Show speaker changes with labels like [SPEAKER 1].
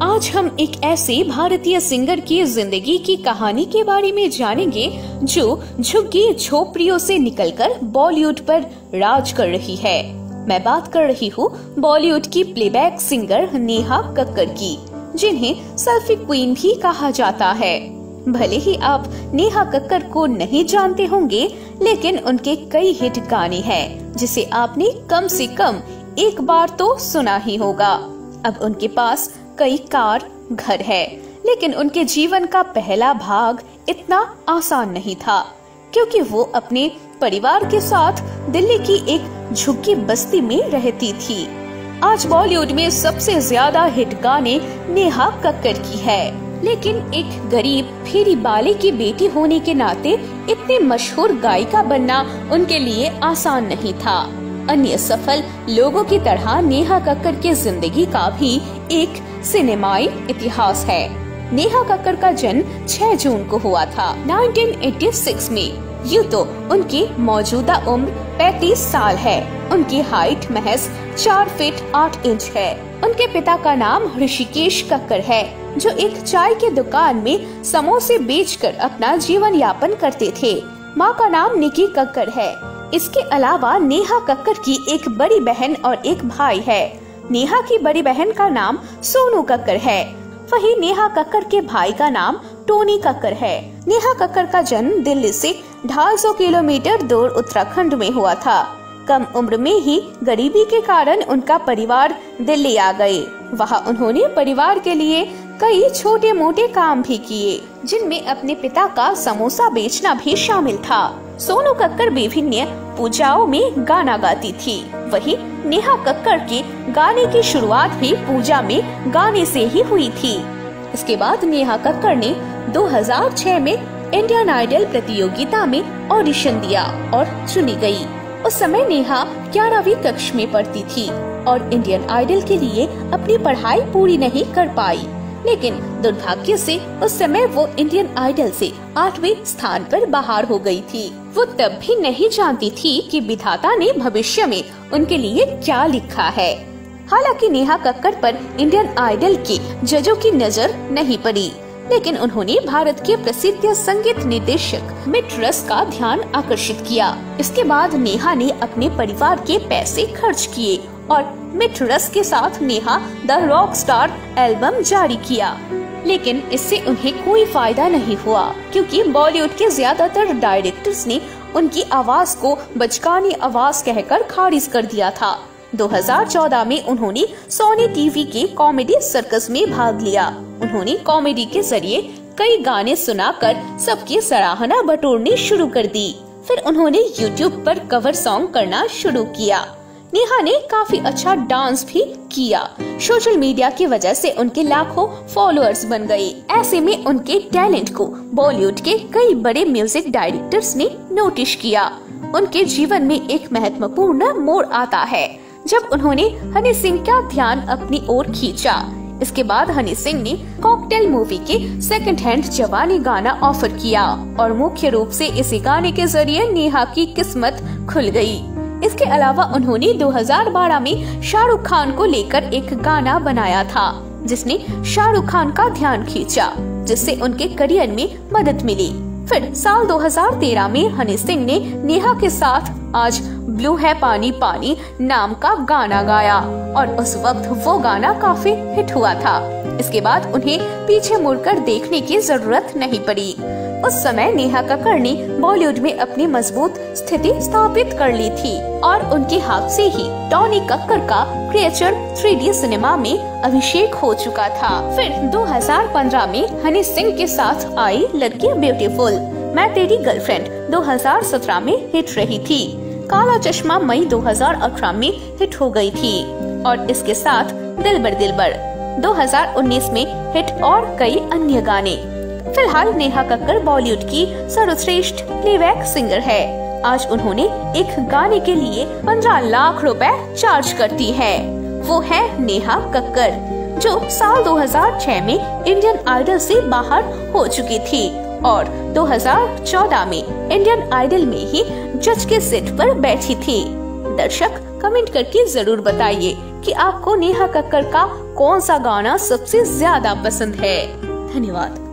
[SPEAKER 1] आज हम एक ऐसे भारतीय सिंगर की जिंदगी की कहानी के बारे में जानेंगे जो झुग्गी झोपड़ियों से निकलकर बॉलीवुड पर राज कर रही है। मैं बात कर रही हूँ बॉलीवुड की प्लेबैक सिंगर नेहा कक्कड़ की, जिन्हें सेल्फी क्वीन भी कहा जाता है। भले ही आप नेहा कक्कड़ को नहीं जानते होंगे, लेकिन उनके कई हिट गाने हैं जिसे आपने कम से कम एक बार तो सुना ही होगा। अब उनके पास कई कार, घर है, लेकिन उनके जीवन का पहला भाग इतना आसान नहीं था, क्योंकि वो अपने परिवार के साथ दिल्ली की एक झुग्गी बस्ती में रहती थी। आज बॉलीवुड में सबसे ज्यादा हिट गाने नेहा कक्कड़ की है, लेकिन एक गरीब फेरी बाले की बेटी होने के नाते इतने मशहूर गायिका बनना उनके लिए आसान नहीं था। अन्य सफल लोगों की तरह नेहा कक्कड़ की जिंदगी का भी एक सिनेमाई इतिहास है। नेहा कक्कड़ का जन्म 6 जून को हुआ था 1986 में। यूँ तो उनकी मौजूदा उम्र 35 साल है। उनकी हाइट महज 4 फीट 8 इंच है। उनके पिता का नाम ऋषिकेश कक्कड़ है, जो एक चाय की दुकान में समोसे बेचकर अपना जीवन यापन करते थे। माँ का नाम निकी कक्कड़ है। इसके अलावा नेहा कक्कड़ की एक बड़ी बहन और एक भाई है। नेहा की बड़ी बहन का नाम सोनू कक्कड़ है, वहीं नेहा कक्कड़ के भाई का नाम टोनी कक्कड़ है। नेहा कक्कड़ का जन्म दिल्ली से 250 किलोमीटर दूर उत्तराखंड में हुआ था। कम उम्र में ही गरीबी के कारण उनका परिवार दिल्ली आ गए। वहाँ उन्होंने परिवार के लिए कई छोटे मोटे काम भी किए, जिनमें अपने पिता का समोसा बेचना भी शामिल था। सोनू कक्कड़ विभिन्न पूजाओं में गाना गाती थी। वहीं नेहा कक्कड़ के गाने की शुरुआत भी पूजा में गाने से ही हुई थी। इसके बाद नेहा कक्कड़ ने 2006 में इंडियन आइडल प्रतियोगिता में ऑडिशन दिया और चुनी गई। उस समय नेहा 11वीं कक्षा में पढ़ती थी और इंडियन आइडल के लिए अपनी पढ़ाई पूरी नहीं कर पाई, लेकिन दुर्भाग्य से उस समय वो इंडियन आइडल से 8वें स्थान पर बाहर हो गई थी। वो तब भी नहीं जानती थी कि विधाता ने भविष्य में उनके लिए क्या लिखा है। हालांकि नेहा कक्कड़ पर इंडियन आइडल के जजों की नजर नहीं पड़ी, लेकिन उन्होंने भारत के प्रसिद्ध संगीत निर्देशक मिट रस का ध्यान आकर्षित किया। इसके बाद नेहा ने अपने परिवार के पैसे खर्च किए और मिट रस के साथ Neha the rock star album जारी किया, लेकिन इससे उन्हें कोई फायदा नहीं हुआ, क्योंकि बॉलीवुड के ज्यादातर डायरेक्टर्स ने उनकी आवाज को बचकानी आवाज कहकर खारिज कर दिया था। 2014 में उन्होंने सोनी टीवी के कॉमेडी सर्कस में भाग लिया। उन्होंने कॉमेडी के जरिए कई गाने सुनाकर सबकी सराहना बटोरनी शुरू कर दी। फिर उन्होंने यूट्यूब पर कवर सॉन्ग करना शुरू किया। नेहा ने काफी अच्छा डांस भी किया। सोशल मीडिया की वजह से उनके लाखों फॉलोअर्स बन गए। ऐसे में उनके टैलेंट को बॉलीवुड के कई बड़े म्यूजिक डायरेक्टर्स ने नोटिस किया। उनके जीवन में एक महत्वपूर्ण मोड़ आता है जब उन्होंने हनी सिंह का ध्यान अपनी ओर खींचा। इसके बाद हनी सिंह ने कॉकटेल मूवी के सेकंड हैंड जवानी गाना ऑफर किया और मुख्य रूप से इसी गाने के जरिए नेहा की किस्मत खुल गई। इसके अलावा उन्होंने 2012 में शाहरुख खान को लेकर एक गाना बनाया था, जिसने शाहरुख खान का ध्यान खींचा, जिससे उनके करियर में मदद मिली। फिर साल 2013 में हनी सिंह ने नेहा के साथ आज ब्लू है पानी पानी नाम का गाना गाया और उस वक्त वो गाना काफी हिट हुआ था। इसके बाद उन्हें पीछे मुड़कर देखने की जरूरत नहीं पड़ी। उस समय नेहा कक्कड़ ने बॉलीवुड में अपनी मजबूत स्थिति स्थापित कर ली थी और उनके हाथ से ही टोनी कक्कड़ का क्रिएचर 3D सिनेमा में अभिषेक हो चुका था। फिर 2015 में हनी सिंह के साथ आई लड़की ब्यूटीफुल मैं तेरी गर्लफ्रेंड 2017 में हिट रही थी। काला चश्मा मई 2018 में हिट हो गई थी और इसके साथ दिलबर दिलबर 2019 में हिट और कई अन्य गाने। फिलहाल नेहा कक्कड़ बॉलीवुड की सर्वश्रेष्ठ प्लेबैक सिंगर है। आज उन्होंने एक गाने के लिए 15 लाख रुपए चार्ज करती है। वो है नेहा कक्कड़, जो साल 2006 में इंडियन आइडल से बाहर हो चुकी थी और 2014 में इंडियन आइडल में ही जज के सीट पर बैठी थी। दर्शक कमेंट करके जरूर बताइए कि आपको नेहा कक्कड़ का कौन सा गाना सबसे ज्यादा पसंद है। धन्यवाद।